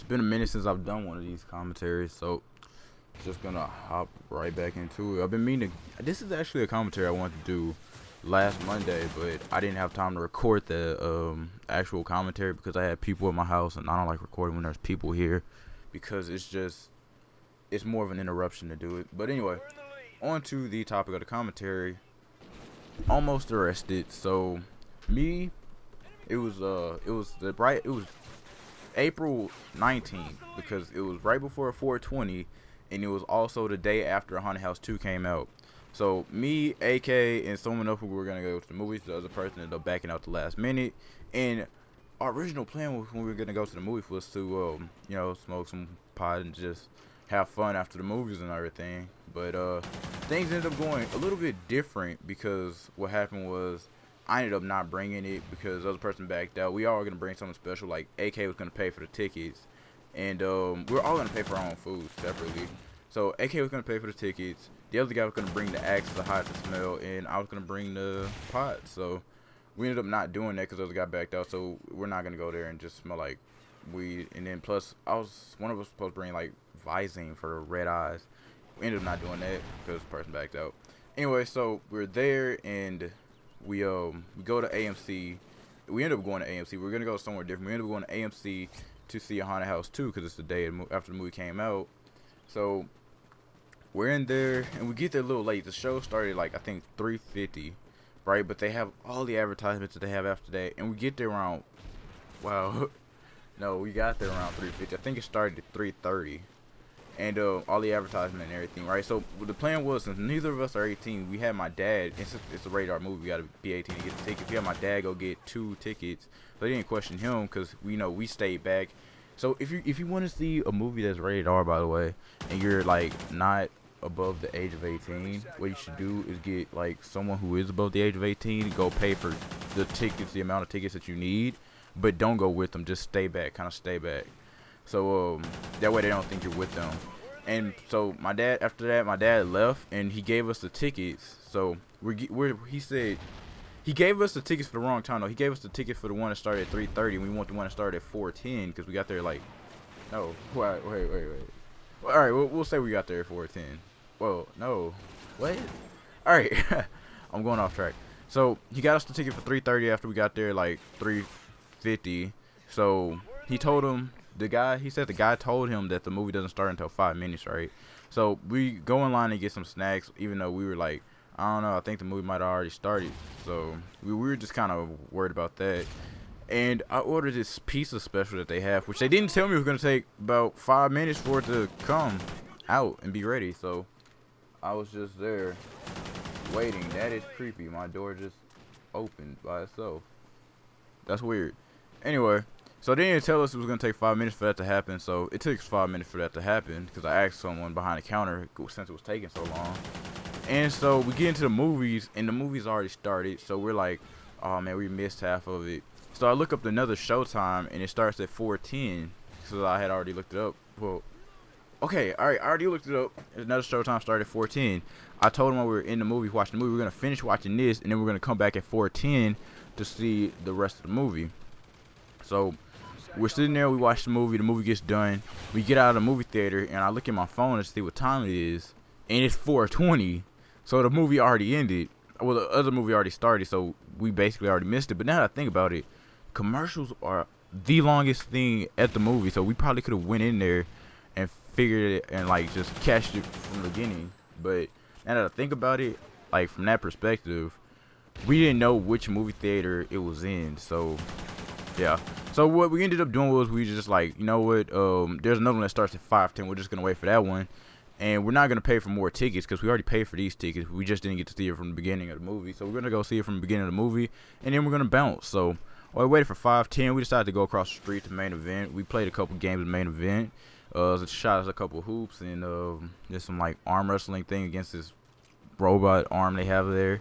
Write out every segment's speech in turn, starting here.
been a minute since I've done one of these commentaries, so just gonna hop right back into it. I've been meaning this is actually a commentary I wanted to do last Monday, but I didn't have time to record the actual commentary because I had people at my house, and I don't like recording when there's people here because it's more of an interruption to do it. But anyway, on to the topic of the commentary. Almost arrested. So me, it was April 19th because it was right before 420, and it was also the day after Haunted House 2 came out. So me, AK, and someone else who were gonna go to the movies. The other person ended up backing out the last minute, and our original plan was when we were gonna go to the movies was to smoke some pot and just have fun after the movies and everything. But things ended up going a little bit different because what happened was I ended up not bringing it because the other person backed out. We all were gonna bring something special. Like AK was gonna pay for the tickets, and we were all gonna pay for our own food separately. So AK was gonna pay for the tickets. The other guy was gonna bring the axe, the hot to smell, and I was gonna bring the pot. So we ended up not doing that because the other guy backed out. So we're not gonna go there and just smell like weed. And then plus, one of us was supposed to bring like Visine for the red eyes. We ended up not doing that because the person backed out. Anyway, so we're there and we go to AMC. We ended up going to AMC. We're gonna go somewhere different. We ended up going to AMC to see a Haunted House 2 because it's the day after the movie came out. So we're in there and we get there a little late. The show started like I think 3:50, right? But they have all the advertisements that they have after that, and we get there around no, we got there around 3:50. I think it started at 3:30. And all the advertisement and everything, right? So the plan was, since neither of us are 18, we had my dad. It's a rated R movie. We gotta be 18 to get the tickets. We had my dad go get 2 tickets. So they didn't question him because we stayed back. So if you want to see a movie that's rated R, by the way, and you're like not above the age of 18, what you should do is get like someone who is above the age of 18 to go pay for the tickets, the amount of tickets that you need, but don't go with them. Just stay back, kind of stay back. So that way they don't think you're with them. And so after that my dad left and he gave us the tickets. So he said he gave us the tickets for the wrong time. No, he gave us the ticket for the one that started at 3:30 and we want the one that started at 4:10 because we got there like wait. All right, we'll say we got there at 4:10. Well, no, what? All right, I'm going off track. So he got us the ticket for 3:30 after we got there like 3:50. So he told him. He said the guy told him that the movie doesn't start until 5 minutes, right? So we go in line and get some snacks, even though we were like, I don't know, I think the movie might have already started. So we were just kind of worried about that. And I ordered this pizza special that they have, which they didn't tell me was going to take about 5 minutes for it to come out and be ready. So I was just there waiting. That is creepy. My door just opened by itself. That's weird. Anyway. So they didn't tell us it was going to take 5 minutes for that to happen, so it took 5 minutes for that to happen because I asked someone behind the counter since it was taking so long. And so we get into the movies, and the movie's already started, so we're like, oh man, we missed half of it. So I look up another showtime, and it starts at 4:10, so I had already looked it up. Well, okay, all right, I already looked it up. Another showtime started at 4:10. I told them while we were in the movie, watching the movie, we're going to finish watching this, and then we're going to come back at 4:10 to see the rest of the movie. So we're sitting there, we watch the movie gets done, we get out of the movie theater, and I look at my phone to see what time it is, and it's 4:20, so the movie already ended. Well, the other movie already started, so we basically already missed it. But now that I think about it, commercials are the longest thing at the movie, so we probably could have went in there and figured it and like just catched it from the beginning. But now that I think about it, like from that perspective, we didn't know which movie theater it was in, so yeah. So what we ended up doing was we just like, you know what, there's another one that starts at 5:10. We're just going to wait for that one. And we're not going to pay for more tickets because we already paid for these tickets. We just didn't get to see it from the beginning of the movie. So we're going to go see it from the beginning of the movie. And then we're going to bounce. So while we waited for 5:10, we decided to go across the street to the main event. We played a couple games of the main event. Shot us a couple hoops. And there's some like arm wrestling thing against this robot arm they have there.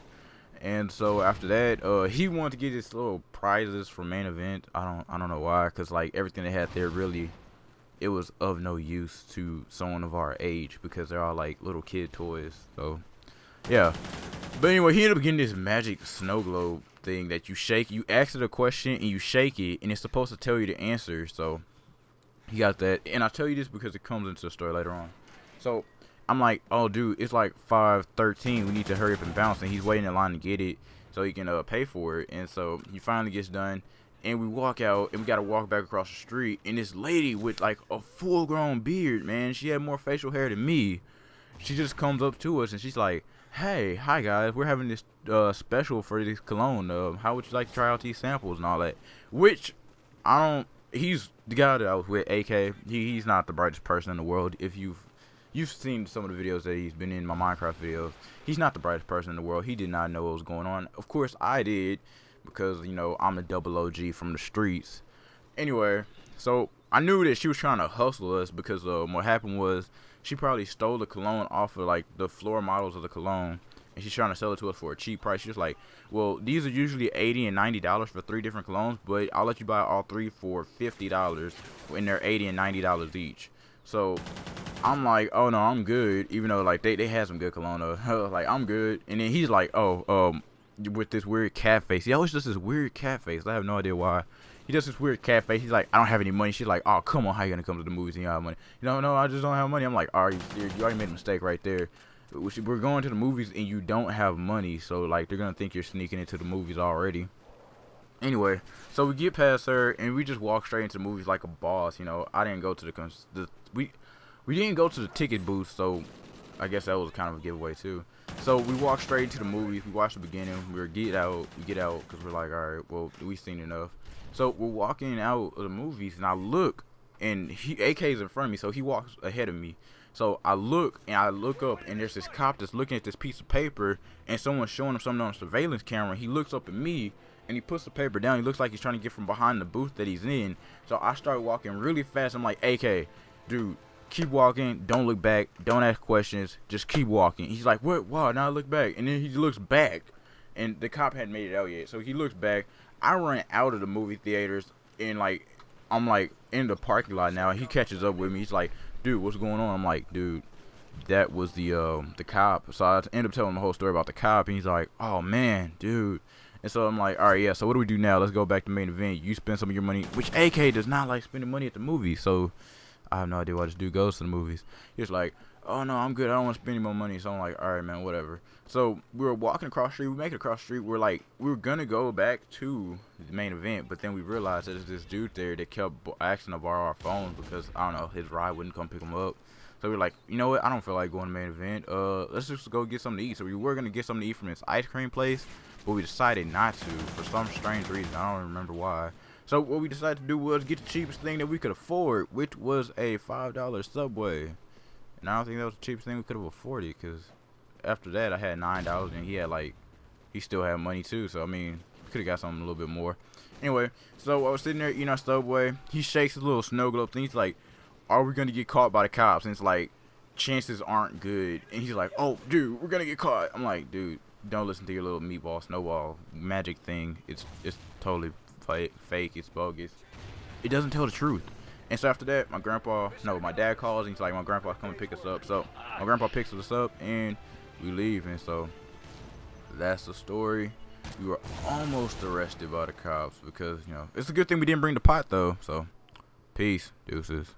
And so after that, he wanted to get his little prizes for main event. I don't know why, cause like everything they had there really, it was of no use to someone of our age because they're all like little kid toys. So yeah. But anyway, he ended up getting this magic snow globe thing that you shake. You ask it a question and you shake it, and it's supposed to tell you the answer. So He got that, and I tell you this because it comes into the story later on. So I'm like, oh dude, it's like 5:13. We need to hurry up and bounce, and he's waiting in line to get it so he can pay for it. And so he finally gets done, and we walk out, and we gotta walk back across the street. And this lady with like a full-grown beard, man, she had more facial hair than me. She just comes up to us and she's like, hey, hi guys, we're having this special for this cologne. How would you like to try out these samples and all that? Which I don't. He's the guy that I was with, AK. He's not the brightest person in the world. If you've seen some of the videos that he's been in, my Minecraft videos, he's not the brightest person in the world. He did not know what was going on. Of course, I did, because you know I'm a double OG from the streets. Anyway, so I knew that she was trying to hustle us because what happened was she probably stole the cologne off of like the floor models of the cologne, and she's trying to sell it to us for a cheap price. She's like, well, these are usually $80 and $90 for 3 different colognes, but I'll let you buy all 3 for $50, and they're $80 and $90 each. So I'm like, oh no, I'm good, even though like they had some good cologne though. Like, I'm good. And then he's like, oh, with this weird cat face. He always does this weird cat face. I have no idea why. He does this weird cat face. He's like, I don't have any money. She's like, oh, come on, how you gonna come to the movies and you don't have money? No, I just don't have money. I'm like, all right, you already made a mistake right there. We're going to the movies and you don't have money, so like they're gonna think you're sneaking into the movies already. Anyway, so we get past her and we just walk straight into the movies like a boss. You know, I didn't go to we didn't go to the ticket booth, so I guess that was kind of a giveaway too. So we walk straight into the movies. We watch the beginning. We get out because we're like, all right, well, we seen enough. So we're walking out of the movies, and I look, and AK's in front of me, so he walks ahead of me. So I look up, and there's this cop that's looking at this piece of paper, and someone's showing him something on a surveillance camera. He looks up at me, and he puts the paper down. He looks like he's trying to get from behind the booth that he's in. So I start walking really fast. I'm like, AK, dude, keep walking. Don't look back. Don't ask questions. Just keep walking. He's like, what? Wow, now I look back. And then he looks back, and the cop hadn't made it out yet. So he looks back. I run out of the movie theaters, and like I'm like in the parking lot now. He catches up with me. He's like, dude, what's going on? I'm like, dude, that was the cop. So I end up telling him the whole story about the cop, and he's like, oh man, dude. And so I'm like, all right, yeah, so what do we do now? Let's go back to the main event. You spend some of your money, which AK does not like spending money at the movies, so I have no idea why this dude goes to the movies. He's like, oh no, I'm good, I don't want to spend any more money. So I'm like, all right, man, whatever. So we were walking across the street. We make it across the street. We were gonna go back to the main event, but then we realized there's this dude there that kept asking to borrow our phones because I don't know, his ride wouldn't come pick him up. So we were like, you know what? I don't feel like going to the main event. Let's just go get something to eat. So we were gonna get something to eat from this ice cream place, but we decided not to for some strange reason. I don't remember why. So what we decided to do was get the cheapest thing that we could afford, which was a $5 Subway. And I don't think that was the cheapest thing we could have afforded, because after that I had $9 and he still had money too. So I mean, we could have got something a little bit more. Anyway, so I was sitting there eating our Subway. He shakes his little snow globe thing. He's like, are we gonna get caught by the cops? And it's like, chances aren't good. And he's like, oh dude, we're gonna get caught. I'm like, dude, don't listen to your little meatball snowball magic thing. It's totally fake. It's bogus. It doesn't tell the truth. And so after that, my dad calls and he's like, my grandpa's coming to pick us up. So my grandpa picks us up and we leave. And so that's the story. We were almost arrested by the cops because, you know, it's a good thing we didn't bring the pot though. So peace, deuces.